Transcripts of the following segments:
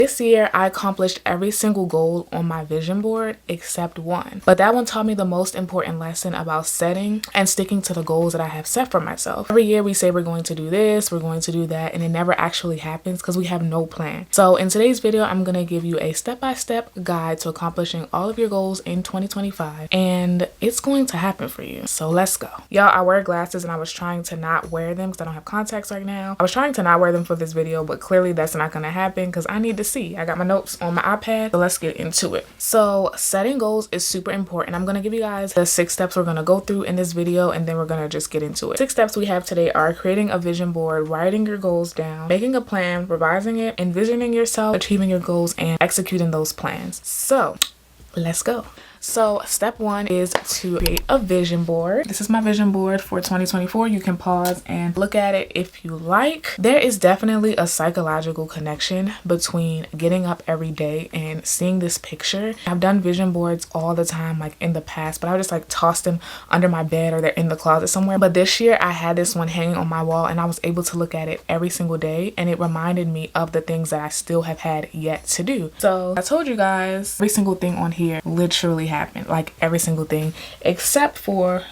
This year, I accomplished every single goal on my vision board except one. But that one taught me the most important lesson about setting and sticking to the goals that I have set for myself. Every year we say we're going to do this, we're going to do that, and it never actually happens because we have no plan. So in today's video, I'm going to give you a step-by-step guide to accomplishing all of your goals in 2025, and it's going to happen for you. So let's go. Y'all, I wear glasses and I was trying to not wear them because I don't have contacts right now. I was trying to not wear them for this video, but clearly that's not going to happen because I need to see. I got my notes on my iPad, so let's get into it. So setting goals is super important. I'm going to give you guys the 6 steps we're going to go through in this video, and then we're going to just get into it. 6 steps we have today are creating a vision board, writing your goals down, making a plan, revising it, envisioning yourself achieving your goals, and executing those plans. So let's go. So step 1 is to create a vision board. This is my vision board for 2024. You can pause and look at it if you like. There is definitely a psychological connection between getting up every day and seeing this picture. I've done vision boards all the time, like in the past, but I would just like toss them under my bed or they're in the closet somewhere. But this year I had this one hanging on my wall and I was able to look at it every single day, and it reminded me of the things that I still have had yet to do. So I told you guys every single thing on here literally happened, like every single thing except for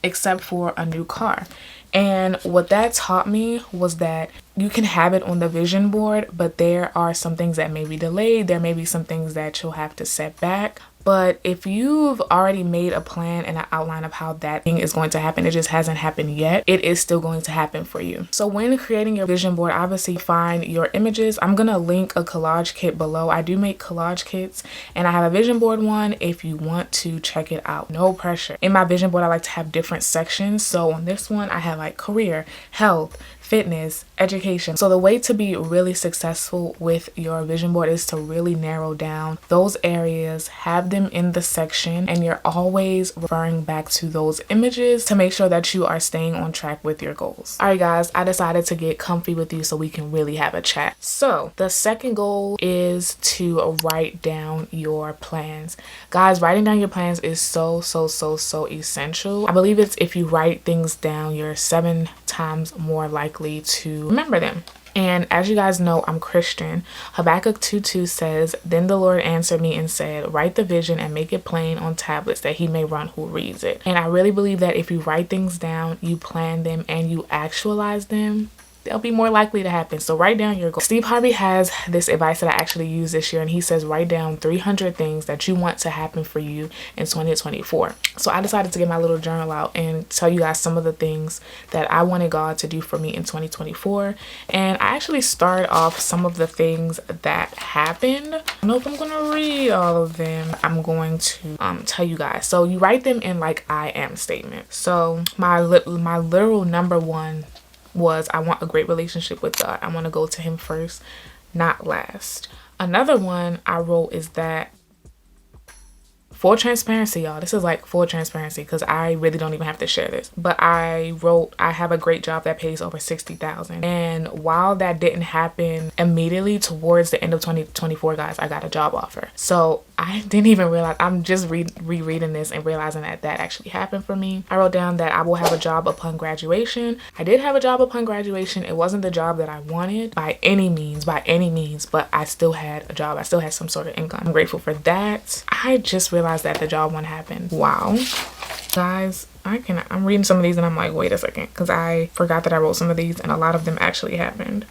except for a new car. And what that taught me was that you can have it on the vision board, but there are some things that may be delayed. There may be some things that you'll have to set back. But if you've already made a plan and an outline of how that thing is going to happen, it just hasn't happened yet, it is still going to happen for you. So when creating your vision board, obviously find your images. I'm going to link a collage kit below. I do make collage kits and I have a vision board one if you want to check it out. No pressure. In my vision board, I like to have different sections. So on this one, I have like career, health, fitness, education. So the way to be really successful with your vision board is to really narrow down those areas, have them in the section, and you're always referring back to those images to make sure that you are staying on track with your goals. All right, guys, I decided to get comfy with you so we can really have a chat. So the second goal is to write down your plans. Guys, writing down your plans is so essential. I believe it's if you write things down, you're 7 times more likely to remember them. And as you guys know, I'm Christian. Habakkuk 2:2 says, "Then the Lord answered me and said, write the vision and make it plain on tablets that he may run who reads it." And I really believe that if you write things down, you plan them, and you actualize them, they'll be more likely to happen. So write down your goals. Steve Harvey has this advice that I actually use this year, and he says write down 300 things that you want to happen for you in 2024. So I decided to get my little journal out and tell you guys some of the things that I wanted God to do for me in 2024. And I actually started off some of the things that happened. I don't know if I'm gonna read all of them. I'm going to tell you guys. So you write them in like I am statements. So my literal number 1 was I want a great relationship with God. I want to go to him first, not last. Another one I wrote is that, full transparency, y'all, this is like full transparency because I really don't even have to share this, but I wrote I have a great job that pays over $60,000. And while that didn't happen immediately, towards the end of 2024, guys, I got a job offer. So I didn't even realize, I'm just rereading this and realizing that that actually happened for me. I wrote down that I will have a job upon graduation. I did have a job upon graduation. It wasn't the job that I wanted by any means, but I still had a job. I still had some sort of income. I'm grateful for that. I just realized that the job one happened. Wow. Guys, I'm reading some of these and I'm like, wait a second, because I forgot that I wrote some of these and a lot of them actually happened.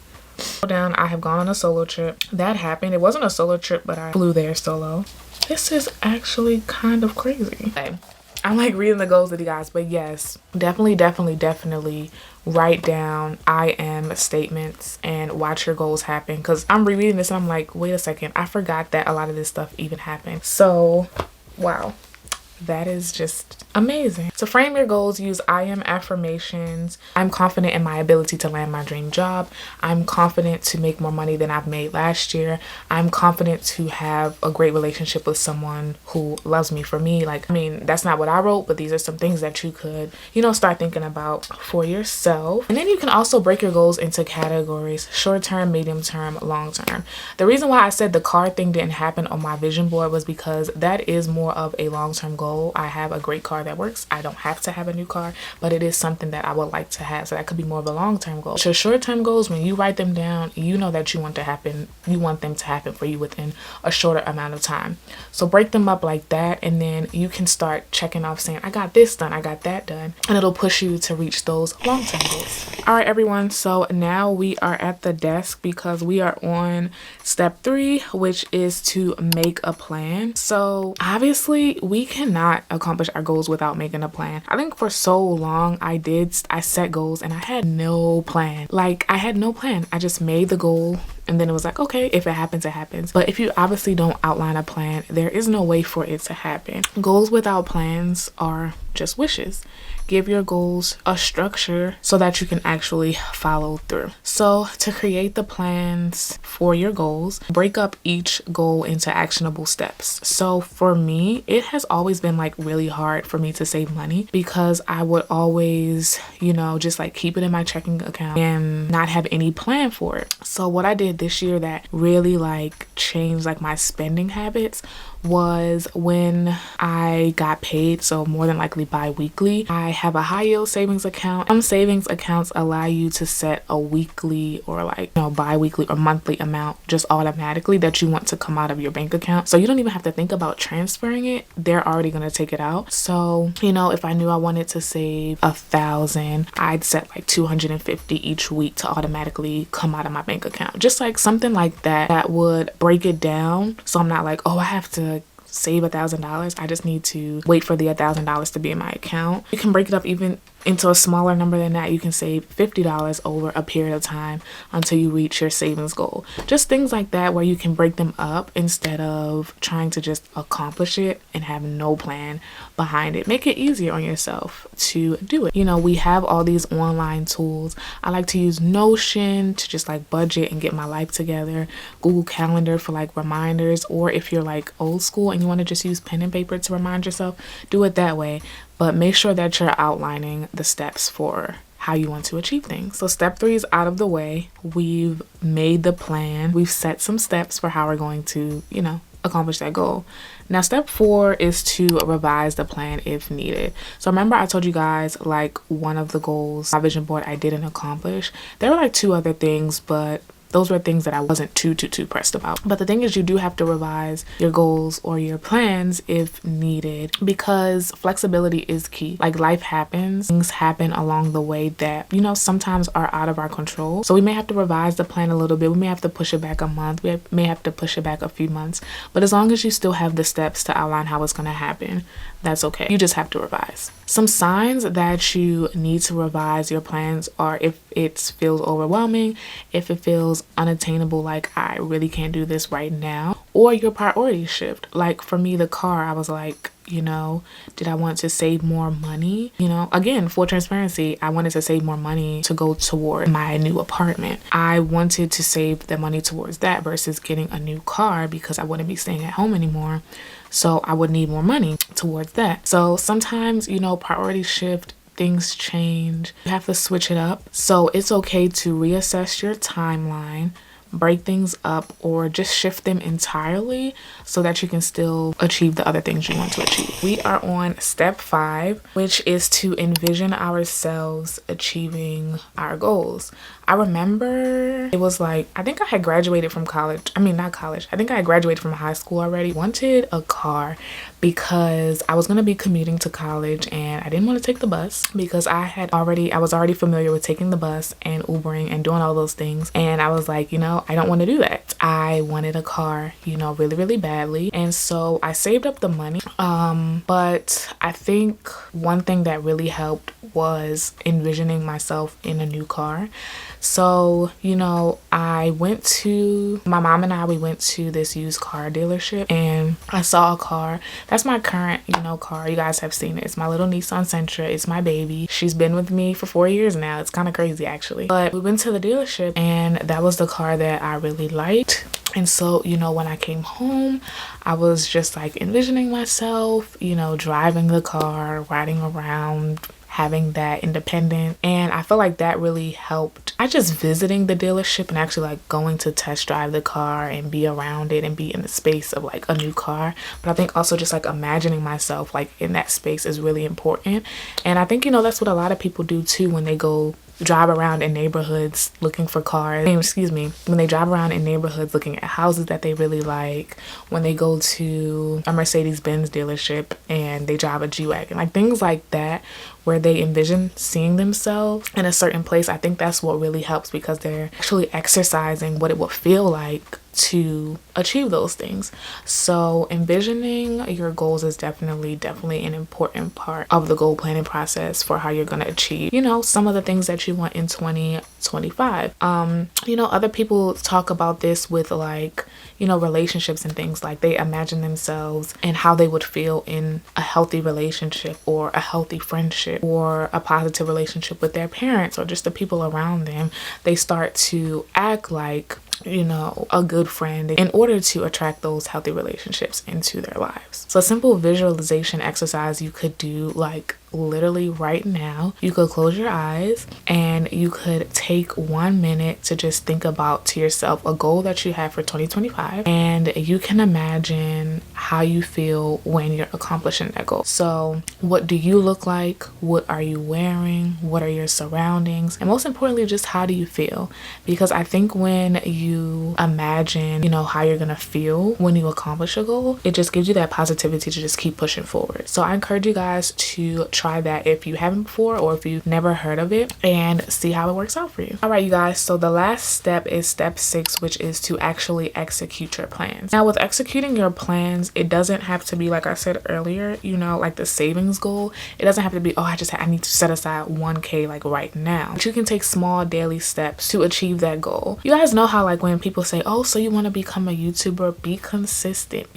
Down, I have gone on a solo trip. That happened. It wasn't a solo trip, but I flew there solo. This is actually kind of crazy. Okay. I'm like reading the goals with you guys, but yes, definitely write down I am statements and watch your goals happen. Because I'm rereading this and I'm like, wait a second, I forgot that a lot of this stuff even happened. So wow, that is just amazing. To frame your goals, use I am affirmations. I'm confident in my ability to land my dream job. I'm confident to make more money than I've made last year. I'm confident to have a great relationship with someone who loves me for me. Like, I mean, that's not what I wrote, but these are some things that you could, start thinking about for yourself. And then you can also break your goals into categories: short term, medium term, long term. The reason why I said the car thing didn't happen on my vision board was because that is more of a long term goal goal. I have a great car that works. I don't have to have a new car, but it is something that I would like to have. So that could be more of a long-term goal. So short-term goals, when you write them down, you know that you want them to happen for you within a shorter amount of time. So break them up like that, and then you can start checking off saying, I got this done, I got that done, and it'll push you to reach those long-term goals. All right, everyone. So now we are at the desk because we are on step 3, which is to make a plan. So obviously we cannot accomplish our goals without making a plan. I think for so long I set goals and I had no plan. Like, I had no plan. I just made the goal and then it was like, okay, if it happens, it happens. But if you obviously don't outline a plan, there is no way for it to happen. Goals without plans are just wishes. Give your goals a structure so that you can actually follow through. So to create the plans for your goals, break up each goal into actionable steps. So for me, it has always been like really hard for me to save money because I would always, just like keep it in my checking account and not have any plan for it. So what I did this year that really like changed like my spending habits was when I got paid, so more than likely bi-weekly. I have a high yield savings account. Some savings accounts allow you to set a weekly or bi-weekly or monthly amount just automatically that you want to come out of your bank account. So you don't even have to think about transferring it. They're already going to take it out. So, if I knew I wanted to save 1,000, I'd set like 250 each week to automatically come out of my bank account. Just like something like that would break it down. So I'm not like, oh, I have to save $1,000. I just need to wait for the $1,000 to be in my account. You can break it up even into a smaller number than that. You can save $50 over a period of time until you reach your savings goal. Just things like that where you can break them up instead of trying to just accomplish it and have no plan behind it. Make it easier on yourself to do it. We have all these online tools. I like to use Notion to just like budget and get my life together. Google Calendar for like reminders, or if you're like old school and you want to just use pen and paper to remind yourself, do it that way. But make sure that you're outlining the steps for how you want to achieve things. So step 3 is out of the way. We've made the plan. We've set some steps for how we're going to, accomplish that goal. Now, step 4 is to revise the plan if needed. So remember I told you guys like one of the goals, my vision board, I didn't accomplish. There were like 2 other things, but those were things that I wasn't too pressed about. But the thing is, you do have to revise your goals or your plans if needed, because flexibility is key. Like, life happens, things happen along the way that, sometimes are out of our control. So we may have to revise the plan a little bit. We may have to push it back a month. We may have to push it back a few months. But as long as you still have the steps to outline how it's going to happen, that's okay. You just have to revise. Some signs that you need to revise your plans are if it feels overwhelming, if it feels unattainable, like I really can't do this right now, or your priorities shift. Like for me, the car, I was like, did I want to save more money? Again, full transparency, I wanted to save more money to go toward my new apartment. I wanted to save the money towards that versus getting a new car because I wouldn't be staying at home anymore. So I would need more money towards that. So sometimes, priorities shift, things change. You have to switch it up. So it's okay to reassess your timeline, break things up, or just shift them entirely so that you can still achieve the other things you want to achieve. We are on step 5, which is to envision ourselves achieving our goals. I remember it was like, I think I had graduated from college. I mean, not college. I think I had graduated from high school already. Wanted a car because I was going to be commuting to college and I didn't want to take the bus because I was already familiar with taking the bus and Ubering and doing all those things. And I was like, I don't want to do that. I wanted a car, really, really badly. And so I saved up the money. But I think one thing that really helped was envisioning myself in a new car. So, my mom and I, we went to this used car dealership and I saw a car. That's my current, car. You guys have seen it. It's my little Nissan Sentra. It's my baby. She's been with me for 4 years now. It's kind of crazy actually. But we went to the dealership and that was the car that I really liked. And so, when I came home, I was just like envisioning myself, driving the car, riding around, having that independence. And I feel like that really helped. I just visiting the dealership and actually like going to test drive the car and be around it and be in the space of like a new car. But I think also just like imagining myself like in that space is really important. And I think, you know, that's what a lot of people do too when they go drive around in neighborhoods looking for cars. When they drive around in neighborhoods looking at houses that they really like, when they go to a Mercedes-Benz dealership and they drive a G-Wagon, like things like that, where they envision seeing themselves in a certain place. I think that's what really helps, because they're actually exercising what it would feel like to achieve those things. So envisioning your goals is definitely an important part of the goal planning process for how you're going to achieve, you know, some of the things that you want in 2025. You know, other people talk about this with like, you know, relationships and things. Like they imagine themselves and how they would feel in a healthy relationship or a healthy friendship or a positive relationship with their parents or just the people around them. They start to act like, you know, a good friend in order to attract those healthy relationships into their lives. So a simple visualization exercise you could do, like literally right now, you could close your eyes and you could take 1 minute to just think about to yourself a goal that you have for 2025, and you can imagine how you feel when you're accomplishing that goal. So what do you look like? What are you wearing? What are your surroundings? And most importantly, just how do you feel? Because I think when you imagine, you know, how you're gonna feel when you accomplish a goal, it just gives you that positivity to just keep pushing forward. So I encourage you guys to try that if you haven't before, or if you've never heard of it, and see how it works out for you. All right, you guys, so the last step is step 6, which is to actually execute your plans. Now with executing your plans, it doesn't have to be, like I said earlier, you know, like the savings goal. It doesn't have to be, oh, I need to set aside 1K like right now. But you can take small daily steps to achieve that goal. You guys know how like when people say, oh, so you want to become a YouTuber, be consistent,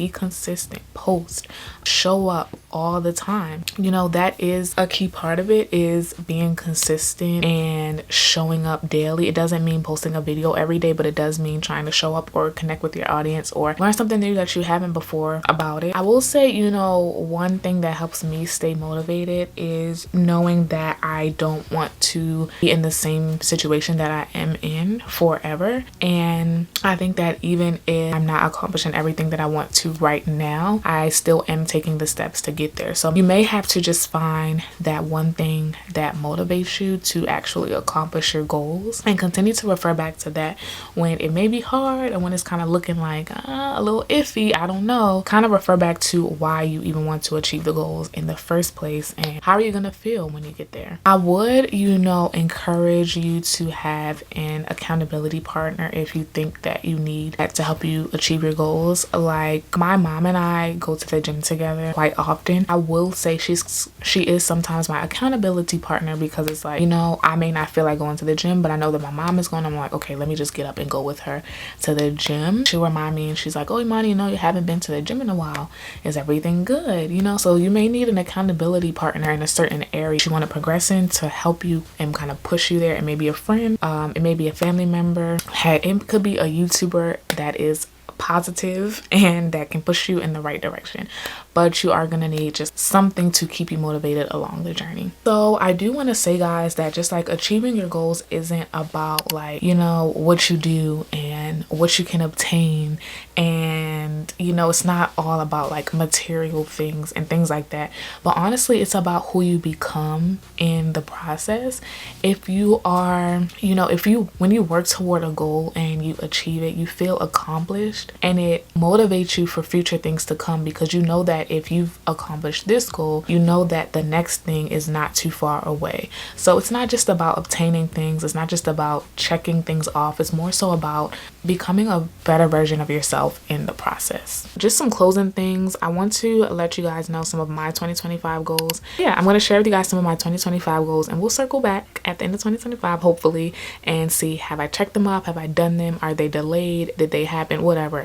post, show up all the time. You know, that is a key part of it, is being consistent and showing up daily. It doesn't mean posting a video every day, but it does mean trying to show up or connect with your audience or learn something new that you haven't before about it. I will say, you know, one thing that helps me stay motivated is knowing that I don't want to be in the same situation that I am in forever. And I think that even if I'm not accomplishing everything that I want to right now, I still am taking the steps to get there. So you may have to just find that one thing that motivates you to actually accomplish your goals, and continue to refer back to that when it may be hard and when it's kind of looking like a little iffy. I don't know. Kind of refer back to why you even want to achieve the goals in the first place, and how are you going to feel when you get there. I would, you know, encourage you to have an accountability partner if you think that you need that to help you achieve your goals. Like my mom and I go to the gym together quite often. I will say she is sometimes my accountability partner, because it's like, you know, I may not feel like going to the gym, but I know that my mom is going. I'm like, okay, let me just get up and go with her to the gym. She'll remind me and she's like, oh, Imani, you know, you haven't been to the gym in a while. Is everything good? You know, so you may need an accountability partner in a certain area you want to progress in to help you and kind of push you there. It may be a friend, it may be a family member. Heck, it could be a YouTuber that is positive and that can push you in the right direction, but you are gonna need just something to keep you motivated along the journey. So I do want to say, guys, that just like achieving your goals isn't about like, you know, what you do and what you can obtain, and you know, it's not all about like material things and things like that, but honestly it's about who you become in the process. If you are, you know, when you work toward a goal and you achieve it, you feel accomplished, and it motivates you for future things to come, because you know that if you've accomplished this goal, you know that the next thing is not too far away. So it's not just about obtaining things, it's not just about checking things off, it's more so about becoming a better version of yourself in the process. Just some closing things. I want to let you guys know some of my 2025 goals. Yeah, I'm going to share with you guys some of my 2025 goals, and we'll circle back at the end of 2025 hopefully and see, have I checked them off? Have I done them? Are they delayed? Did they happen? Whatever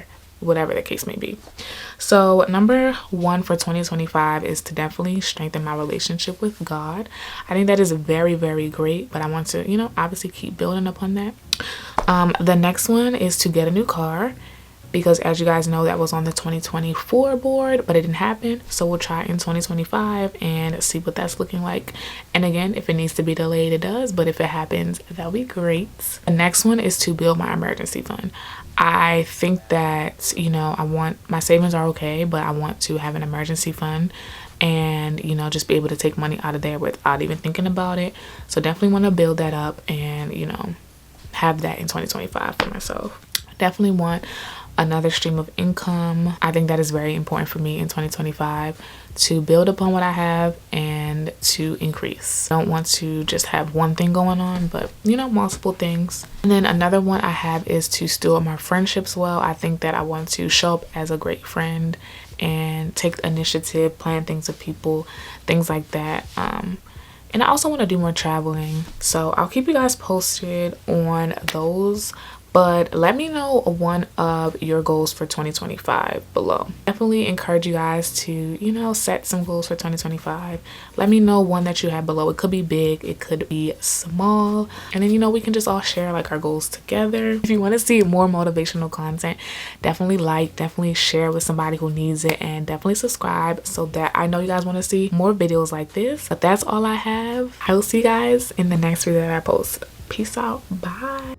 the case may be. So number 1 for 2025 is to definitely strengthen my relationship with God. I think that is very, very great, but I want to, you know, obviously keep building upon that. The next one is to get a new car. because as you guys know, that was on the 2024 board, but it didn't happen. So we'll try in 2025 and see what that's looking like. And again, if it needs to be delayed, it does, but if it happens, that'll be great. The next one is to build my emergency fund. I think that, you know, I want, my savings are okay, but I want to have an emergency fund and, you know, just be able to take money out of there without even thinking about it. So definitely want to build that up and, you know, have that in 2025 for myself. Definitely want another stream of income. I think that is very important for me in 2025, to build upon what I have and to increase. I don't want to just have one thing going on, but, you know, multiple things. And then another one I have is to steward my friendships well. I think that I want to show up as a great friend and take the initiative, plan things with people, things like that. And I also want to do more traveling. So I'll keep you guys posted on those. But let me know one of your goals for 2025 below. Definitely encourage you guys to, you know, set some goals for 2025. Let me know one that you have below. It could be big, it could be small. And then, you know, we can just all share like our goals together. If you want to see more motivational content, definitely like, definitely share with somebody who needs it, and definitely subscribe so that I know you guys want to see more videos like this. But that's all I have. I will see you guys in the next video that I post. Peace out. Bye.